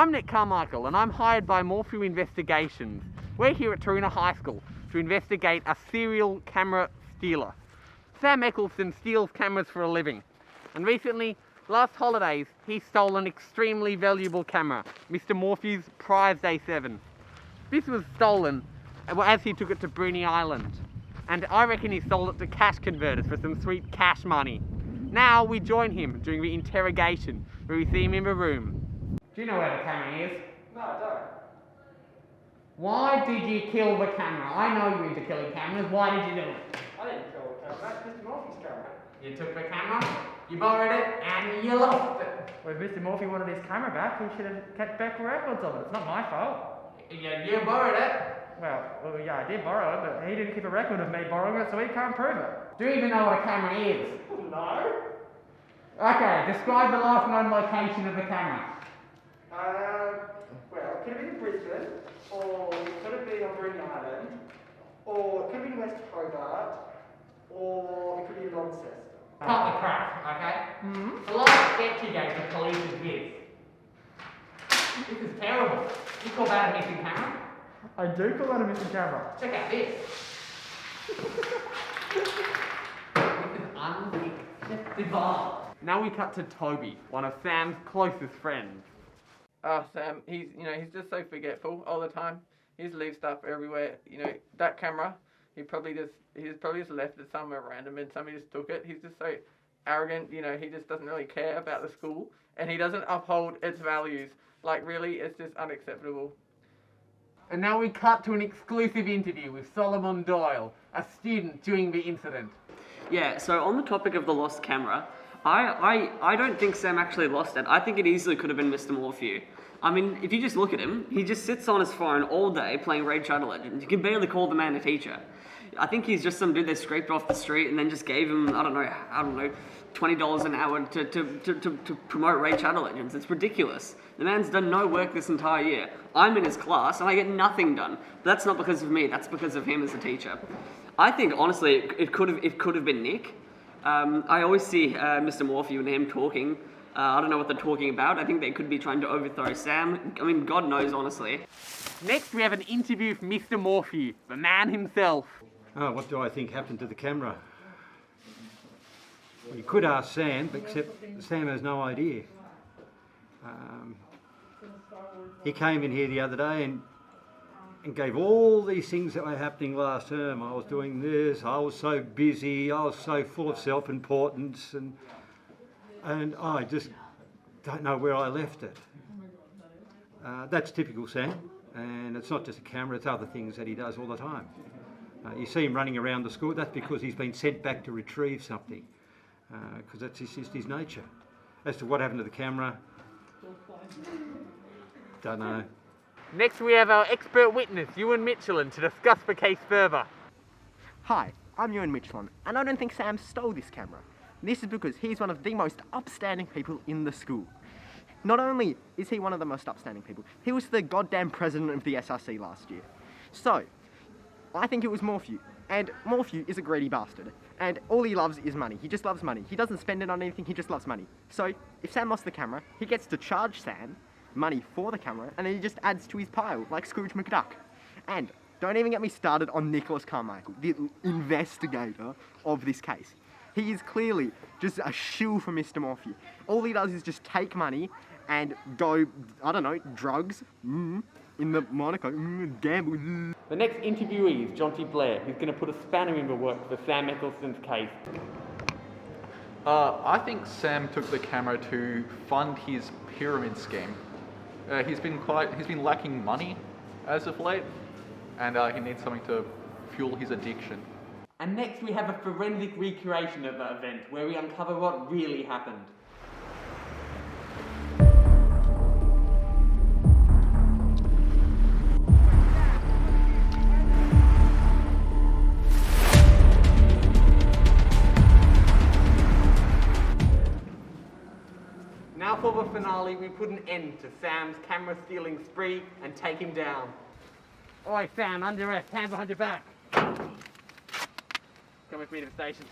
I'm Nick Carmichael and I'm hired by Morffew Investigations. We're here at Taroona High School to investigate a serial camera stealer. Sam Eccleston steals cameras for a living, and recently, last holidays, he stole an extremely valuable camera, Mr. Morfew's prized A7. This was stolen as he took it to Bruny Island, and I reckon he stole it to cash converters for some sweet cash money. Now we join him during the interrogation, where we see him in the room. Do you know where the camera is? No, I don't. Why did you kill the camera? I know you're into killing cameras. Why did you do it? I didn't kill the camera. That's Mr. Morphew's camera. You took the camera, you borrowed it, and you lost it. Well, if Mr. Morffew wanted his camera back, he should have kept back records of it. It's not my fault. You borrowed it. Well, yeah, I did borrow it, but he didn't keep a record of me borrowing it, so he can't prove it. Do you even know what a camera is? No. Okay, describe the last known location of the camera. Well, it could have been in Brisbane, or it could have been on Bruny Island, or it could have been West Hobart, or it could be in Launceston. Cut the crap, okay? Mm-hmm. A lot of sketchy games the police is with. This is terrible. You call that a missing camera? I do call that a missing camera. Check out this. This is unacceptable. Now we cut to Toby, one of Sam's closest friends. Oh, Sam, he's just so forgetful all the time. He just leaves stuff everywhere. That camera, he's probably just left it somewhere random and somebody just took it. He's just so arrogant, he just doesn't really care about the school and he doesn't uphold its values. Like, really, it's just unacceptable. And now we cut to an exclusive interview with Solomon Doyle, a student during the incident. Yeah, so on the topic of the lost camera, I don't think Sam actually lost it. I think it easily could have been Mr. Morffew. I mean, if you just look at him, he just sits on his phone all day playing Raid Shadow Legends. You can barely call the man a teacher. I think he's just some dude they scraped off the street and then just gave him, I don't know, $20 an hour to promote Raid Shadow Legends. It's ridiculous. The man's done no work this entire year. I'm in his class and I get nothing done. But that's not because of me, that's because of him as a teacher. I think, honestly, it could have been Nick. I always see Mr. Morffew and him talking. I don't know what they're talking about. I think they could be trying to overthrow Sam. I mean, God knows, honestly. Next, we have an interview with Mr. Morffew, the man himself. Oh, what do I think happened to the camera? Well, you could ask Sam, except Sam has no idea. He came in here the other day and gave all these things that were happening last term. I was doing this, I was so busy, I was so full of self-importance, and I just don't know where I left it. That's typical Sam, and it's not just a camera, it's other things that he does all the time. You see him running around the school, that's because he's been sent back to retrieve something, because that's just his nature. As to what happened to the camera, don't know. Next, we have our expert witness, Ewan Michelin, to discuss the case further. Hi, I'm Ewan Michelin, and I don't think Sam stole this camera. This is because he's one of the most upstanding people in the school. Not only is he one of the most upstanding people, he was the goddamn president of the SRC last year. So, I think it was Morffew, and Morffew is a greedy bastard, and all he loves is money. He just loves money. He doesn't spend it on anything, he just loves money. So, if Sam lost the camera, he gets to charge Sam money for the camera, and then he just adds to his pile, like Scrooge McDuck. And don't even get me started on Nicholas Carmichael, the investigator of this case. He is clearly just a shill for Mr. Morffew. All he does is just take money and go, I don't know, drugs, in the Monaco, gamble. The next interviewee is Jonty Blair, who's going to put a spanner in the works for Sam Eccleston's case. I think Sam took the camera to fund his pyramid scheme. He's been lacking money as of late, and he needs something to fuel his addiction. And next we have a forensic recreation of the event, where we uncover what really happened. Now for the finale, we put an end to Sam's camera stealing spree and take him down. Oi Sam, under arrest, hands behind your back. Come with me to the station.